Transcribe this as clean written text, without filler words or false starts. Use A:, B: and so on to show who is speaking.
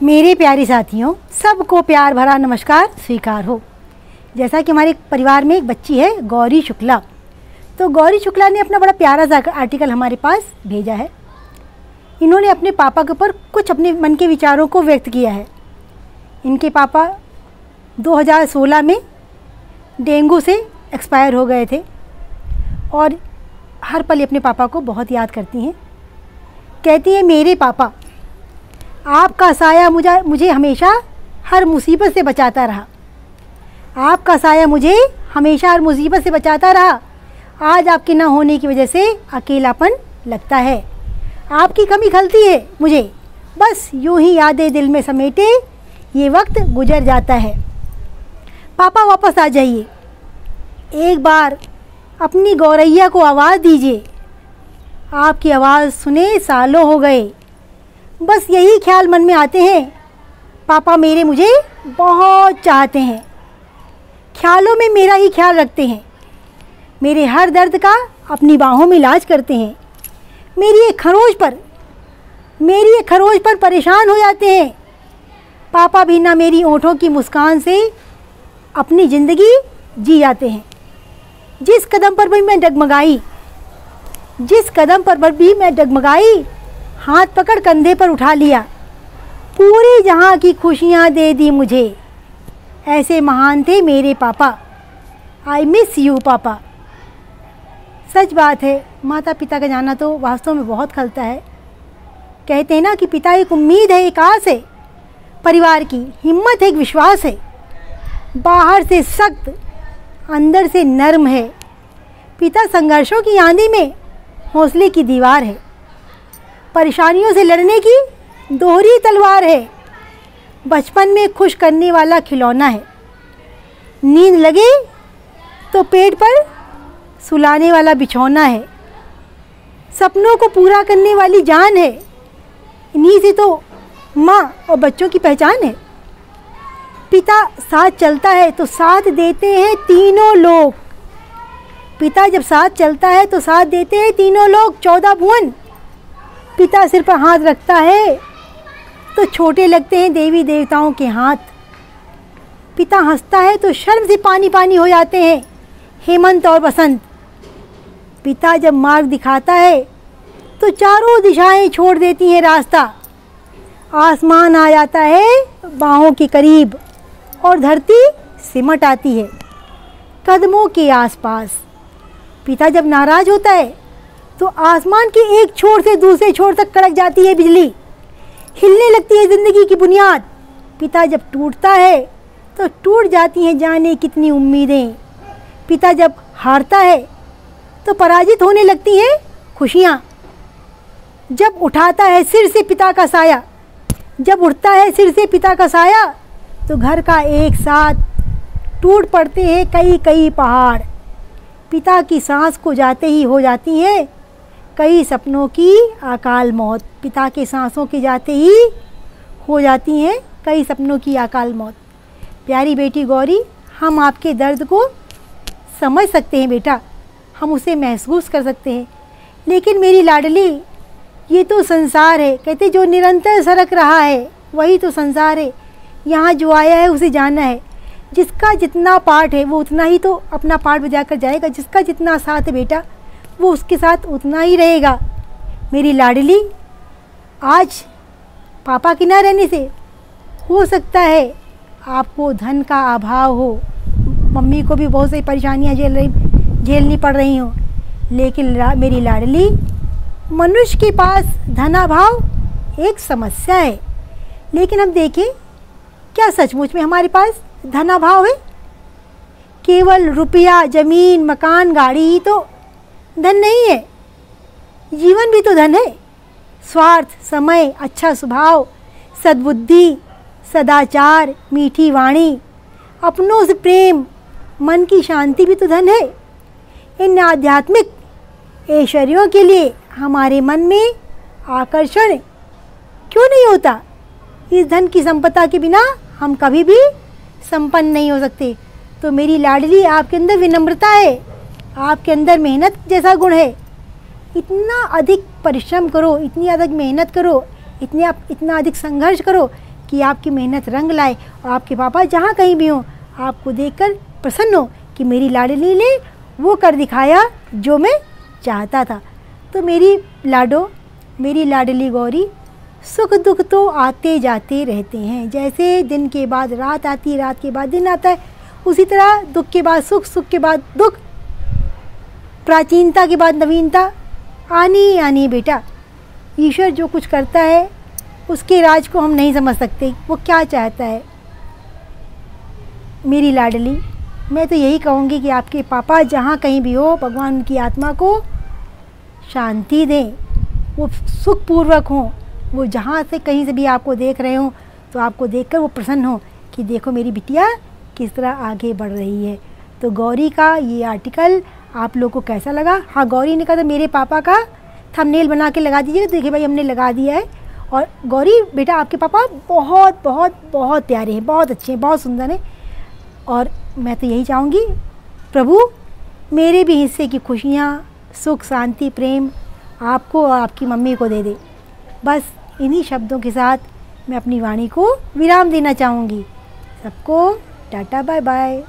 A: मेरे प्यारे साथियों, सबको प्यार भरा नमस्कार स्वीकार हो। जैसा कि हमारे परिवार में एक बच्ची है गौरी शुक्ला, तो गौरी शुक्ला ने अपना बड़ा प्यारा सा आर्टिकल हमारे पास भेजा है। इन्होंने अपने पापा के ऊपर कुछ अपने मन के विचारों को व्यक्त किया है। इनके पापा 2016 में डेंगू से एक्सपायर हो गए थे और हर पल अपने पापा को बहुत याद करती हैं। कहती हैं, मेरे पापा, आपका साया मुझे हमेशा हर मुसीबत से बचाता रहा। आपका साया मुझे हमेशा हर मुसीबत से बचाता रहा। आज आपके ना होने की वजह से अकेलापन लगता है। आपकी कमी खलती है मुझे, बस यूं ही यादें दिल में समेटे ये वक्त गुजर जाता है। पापा वापस आ जाइए, एक बार अपनी गौरैया को आवाज़ दीजिए। आपकी आवाज़ सुने सालों हो गए, बस यही ख्याल मन में आते हैं। पापा मेरे मुझे बहुत चाहते हैं, ख्यालों में मेरा ही ख्याल रखते हैं। मेरे हर दर्द का अपनी बाहों में इलाज करते हैं। मेरी एक खरोज पर परेशान हो जाते हैं। पापा भी ना मेरी ओंठों की मुस्कान से अपनी ज़िंदगी जी जाते हैं। जिस कदम पर भी मैं डगमगाई, हाथ पकड़ कंधे पर उठा लिया। पूरे जहां की खुशियां दे दी मुझे। ऐसे महान थे मेरे पापा। आई मिस यू पापा। सच बात है, माता पिता का जाना तो वास्तव में बहुत खलता है। कहते हैं ना कि पिता एक उम्मीद है, एक आस है, परिवार की हिम्मत है, एक विश्वास है। बाहर से सख्त, अंदर से नर्म है। पिता संघर्षों की आंधी में हौसले की दीवार है। परेशानियों से लड़ने की दोहरी तलवार है। बचपन में खुश करने वाला खिलौना है। नींद लगे तो पेट पर सुलाने वाला बिछौना है। सपनों को पूरा करने वाली जान है। इन्हीं से तो माँ और बच्चों की पहचान है। पिता साथ चलता है तो साथ देते हैं तीनों लोग। पिता जब साथ चलता है तो साथ देते हैं तीनों लोग, 14 भुवन। पिता सिर पर हाथ रखता है तो छोटे लगते हैं देवी देवताओं के हाथ। पिता हंसता है तो शर्म से पानी पानी हो जाते हैं हेमंत और बसंत। पिता जब मार्ग दिखाता है तो चारों दिशाएं छोड़ देती हैं रास्ता। आसमान आ जाता है बाहों के करीब और धरती सिमट आती है कदमों के आसपास। पिता जब नाराज होता है तो आसमान के एक छोर से दूसरे छोर तक कड़क जाती है बिजली। हिलने लगती है ज़िंदगी की बुनियाद। पिता जब टूटता है तो टूट जाती हैं जाने कितनी उम्मीदें। पिता जब हारता है तो पराजित होने लगती हैं खुशियाँ। जब उठाता है सिर से पिता का साया, जब उठता है सिर से पिता का साया, तो घर का एक साथ टूट पड़ते हैं कई कई पहाड़। पिता की सांस को जाते ही हो जाती है कई सपनों की अकाल मौत। पिता के सांसों के जाते ही हो जाती हैं कई सपनों की अकाल मौत। प्यारी बेटी गौरी, हम आपके दर्द को समझ सकते हैं बेटा, हम उसे महसूस कर सकते हैं। लेकिन मेरी लाडली, ये तो संसार है। कहते जो निरंतर सरक रहा है वही तो संसार है। यहाँ जो आया है उसे जाना है। जिसका जितना पार्ट है वो उतना ही तो अपना पार्ट बजा कर जाएगा। जिसका जितना साथ है बेटा, वो उसके साथ उतना ही रहेगा। मेरी लाडली, आज पापा के ना रहने से हो सकता है आपको धन का अभाव हो, मम्मी को भी बहुत सी परेशानियाँ झेलनी पड़ रही हों। लेकिन मेरी लाडली, मनुष्य के पास धनाभाव एक समस्या है। लेकिन हम देखें, क्या सचमुच में हमारे पास धनाभाव है? केवल रुपया, ज़मीन, मकान, गाड़ी ही तो धन नहीं है। जीवन भी तो धन है। स्वार्थ, समय, अच्छा स्वभाव, सद्बुद्धि, सदाचार, मीठी वाणी, अपनों से प्रेम, मन की शांति भी तो धन है। इन आध्यात्मिक ऐश्वर्यों के लिए हमारे मन में आकर्षण क्यों नहीं होता? इस धन की संपदा के बिना हम कभी भी संपन्न नहीं हो सकते। तो मेरी लाडली, आपके अंदर विनम्रता है, आपके अंदर मेहनत जैसा गुण है। इतना अधिक परिश्रम करो, इतनी अधिक मेहनत करो, इतना अधिक संघर्ष करो, कि आपकी मेहनत रंग लाए और आपके पापा जहाँ कहीं भी हों आपको देखकर प्रसन्न हो कि मेरी लाडली ने वो कर दिखाया जो मैं चाहता था। तो मेरी लाडो, मेरी लाडली गौरी, सुख दुख तो आते जाते रहते हैं। जैसे दिन के बाद रात आती है, रात के बाद दिन आता है, उसी तरह दुख के बाद सुख, सुख के बाद दुख, प्राचीनता के बाद नवीनता आनी आनी बेटा। ईश्वर जो कुछ करता है उसके राज को हम नहीं समझ सकते, वो क्या चाहता है। मेरी लाडली, मैं तो यही कहूँगी कि आपके पापा जहाँ कहीं भी हो, भगवान उनकी आत्मा को शांति दें, वो सुखपूर्वक हों। वो जहाँ से कहीं से भी आपको देख रहे हों तो आपको देखकर वो प्रसन्न हो कि देखो मेरी बिटिया किस तरह आगे बढ़ रही है। तो गौरी का ये आर्टिकल आप लोग को कैसा लगा? हाँ, गौरी ने कहा था मेरे पापा का थंबनेल बना के लगा दीजिए। तो देखिए भाई, हमने लगा दिया है। और गौरी बेटा, आपके पापा बहुत बहुत बहुत प्यारे हैं, बहुत अच्छे हैं, बहुत सुंदर हैं। और मैं तो यही चाहूँगी प्रभु मेरे भी हिस्से की खुशियाँ, सुख, शांति, प्रेम आपको और आपकी मम्मी को दे दे। बस इन्हीं शब्दों के साथ मैं अपनी वाणी को विराम देना चाहूँगी। सबको टाटा बाय बाय।